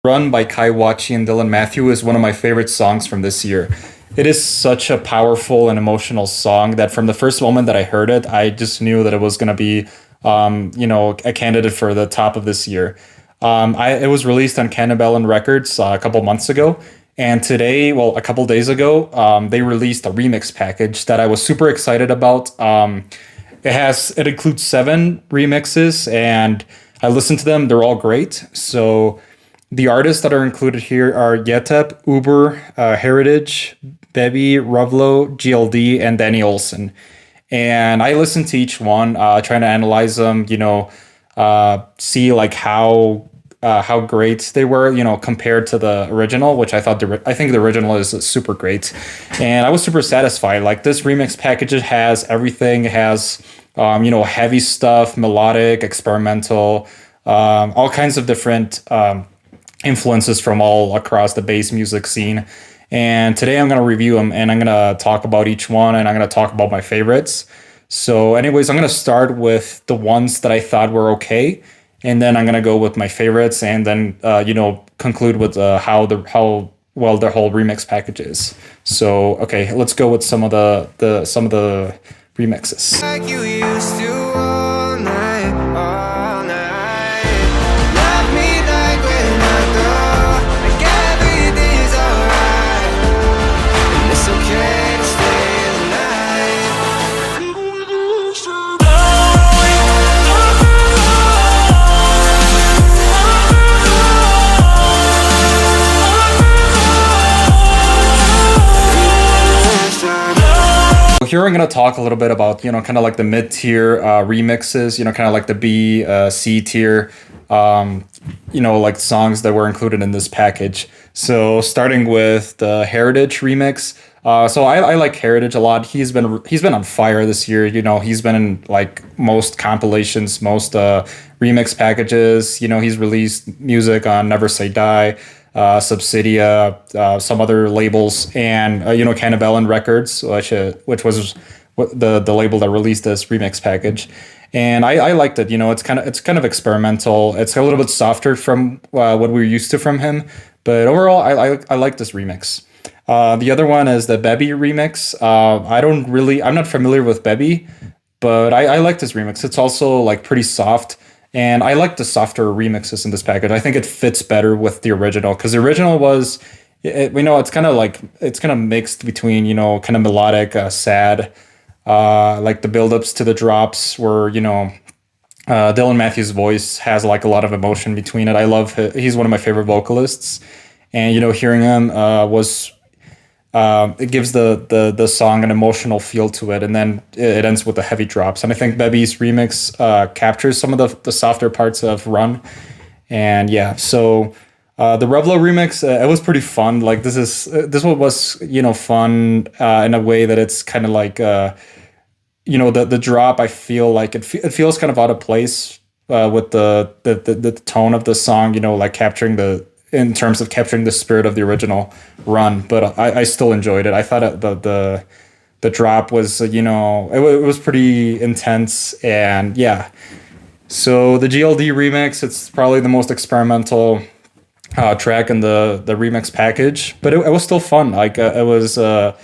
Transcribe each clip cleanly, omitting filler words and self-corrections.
Run by Wachi and Dylan Matthew is one of my favorite songs from this year. It is such a powerful and emotional song that from the first moment that I heard it, I just knew that it was going to be, a candidate for the top of this year. It was released on Cannabellin Records a couple months ago, and today, well, a couple days ago, they released a remix package that I was super excited about. It includes seven remixes, and I listened to them. They're all great. So the artists that are included here are Yetep, Uber, Heritage, Bebby, Ruvlo, GLD, and Danny Olson. And I listened to each one, trying to analyze them, see like how great they were, compared to the original, which I think the original is super great, and I was super satisfied. Like this remix package, it has everything. It has, heavy stuff, melodic, experimental, all kinds of different influences from all across the bass music scene. And today I'm going to review them and I'm going to talk about each one and I'm going to talk about my favorites. So, anyways, I'm going to start with the ones that I thought were okay. And then I'm going to go with my favorites and then, conclude with how well the whole remix package is. So, okay, let's go with some of the remixes. Like you used to all night. Love me like when I go, like everything's alright, and it's okay to stay the Here I'm going to talk a little bit about, kind of like the mid-tier remixes, kind of like the B, C tier, like songs that were included in this package. So starting with the Heritage remix. So I like Heritage a lot. He's been on fire this year. He's been in like most compilations, most remix packages. He's released music on Never Say Die, Subsidia, some other labels, and Cannabellin Records, which was the label that released this remix package. And I liked it. It's kind of experimental. It's a little bit softer from what we were used to from him, but overall, I like this remix. The other one is the Bebby remix. I'm not familiar with Bebby, but I like this remix. It's also like pretty soft. And I like the softer remixes in this package. I think it fits better with the original because the original was, it's kind of mixed between, kind of melodic, sad, like the buildups to the drops where, Dylan Matthews' voice has like a lot of emotion between it. He's one of my favorite vocalists. And, hearing him it gives the song an emotional feel to it, and then it ends with the heavy drops. And I think Bebby's remix captures some of the softer parts of Run. And yeah, so the Revlo remix, it was pretty fun. Like this one was fun in a way that it's kind of like the drop. I feel like it feels kind of out of place with the tone of the song. Like in terms of capturing the spirit of the original Run, but I still enjoyed it. I thought the drop was, it was pretty intense, and yeah. So the GLD remix, it's probably the most experimental track in the remix package, but it was still fun. Like it was, I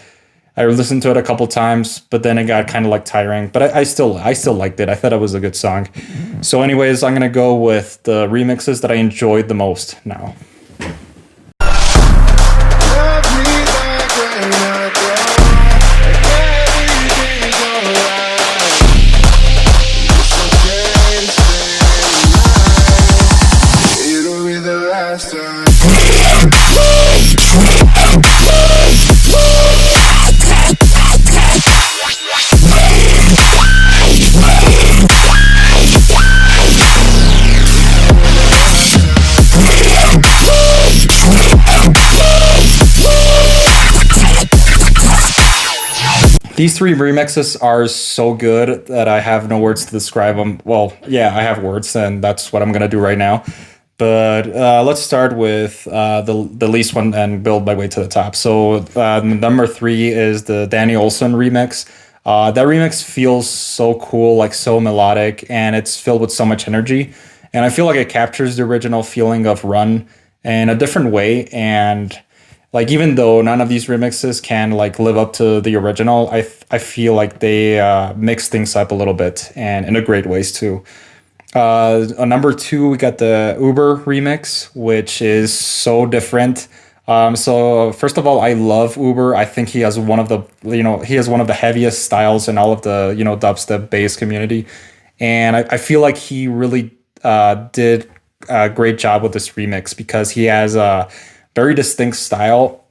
listened to it a couple times, but then it got kind of like tiring. But I still liked it. I thought it was a good song. So, anyways, I'm gonna go with the remixes that I enjoyed the most now. These three remixes are so good that I have no words to describe them. Well, yeah, I have words, and that's what I'm gonna do right now. But let's start with the least one and build my way to the top. So number three is the Danny Olson remix. That remix feels so cool, like so melodic, and it's filled with so much energy. And I feel like it captures the original feeling of Run in a different way. And like even though none of these remixes can like live up to the original, I feel like they mix things up a little bit and in a great ways too. On number two, we got the Uber remix, which is so different. So first of all, I love Uber. I think he has one of the he has one of the heaviest styles in all of the dubstep bass community, and I feel like he really did a great job with this remix because he has a very distinct style,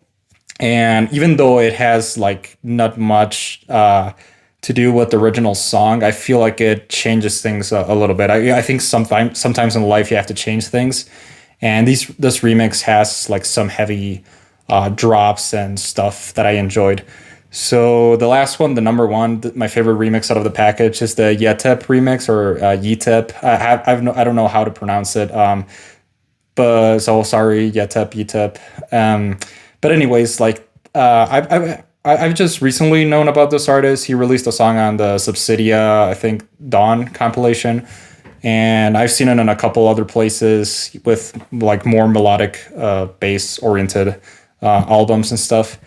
and even though it has like not much to do with the original song, I feel like it changes things a little bit. I think sometimes in life you have to change things, and this remix has like some heavy drops and stuff that I enjoyed. So the last one, the number one, my favorite remix out of the package is the Yetep remix or Yetep. I don't know how to pronounce it. But so sorry, Yetep. But anyways, like I've just recently known about this artist. He released a song on the Subsidia, I think Dawn compilation, and I've seen it in a couple other places with like more melodic, bass oriented albums and stuff.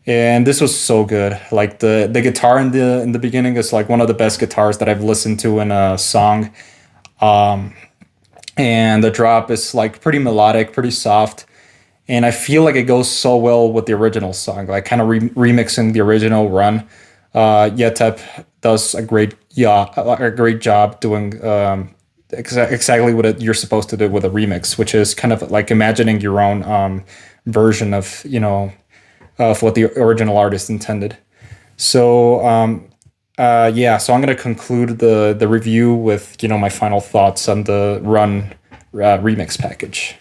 And this was so good. Like the guitar in the beginning is like one of the best guitars that I've listened to in a song. And the drop is like pretty melodic, pretty soft, and I feel like it goes so well with the original song, like kind of remixing the original run. Yetep does a great job doing exactly what you're supposed to do with a remix, which is kind of like imagining your own version of of what the original artist intended. So yeah, so I'm gonna conclude the review with my final thoughts on the Run remix package.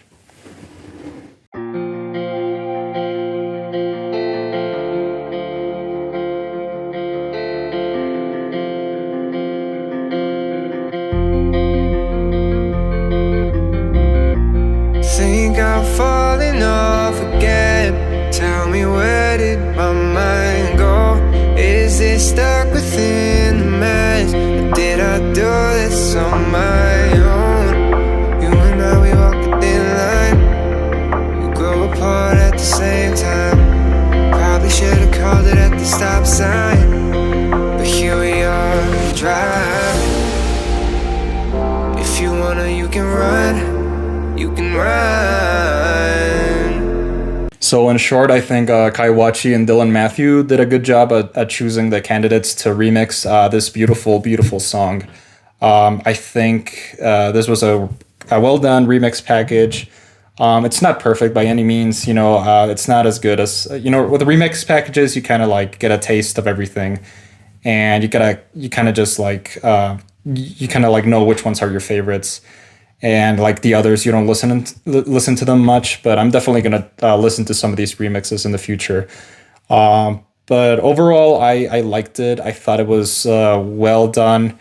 Think I'm falling off again. Tell me, where did my mind go? Is it stuck within the mess? Or did I do this on my own? You and I, we walk a thin line. We grow apart at the same time. Probably should've called it at the stop sign, but here we are, driving. If you wanna, you can run. You can run. So in short, I think Wachi and Dylan Matthew did a good job at choosing the candidates to remix this beautiful, beautiful song. I think this was a well done remix package. It's not perfect by any means, it's not as good as, with the remix packages, you kind of like get a taste of everything, and you kind of just like, you kind of like know which ones are your favorites. And like the others, you don't listen to them much, but I'm definitely gonna listen to some of these remixes in the future. But overall, I liked it. I thought it was well done.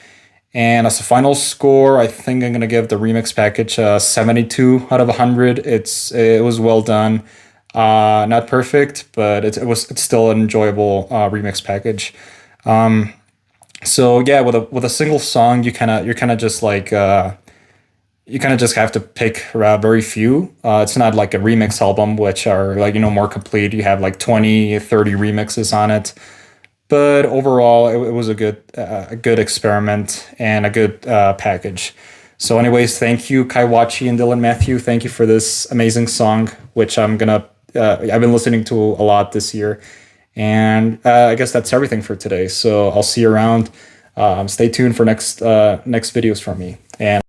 And as a final score, I think I'm gonna give the remix package 72 out of 100. It was well done. Not perfect, but it's still an enjoyable remix package. So yeah, with a single song, you're kind of just like. You kind of just have to pick very few. It's not like a remix album, which are like, more complete. You have like 20, 30 remixes on it. But overall, it was a good experiment and a good package. So anyways, thank you, Wachi and Dylan Matthew. Thank you for this amazing song, which I've been listening to a lot this year. And I guess that's everything for today. So I'll see you around. Stay tuned for next videos from me. And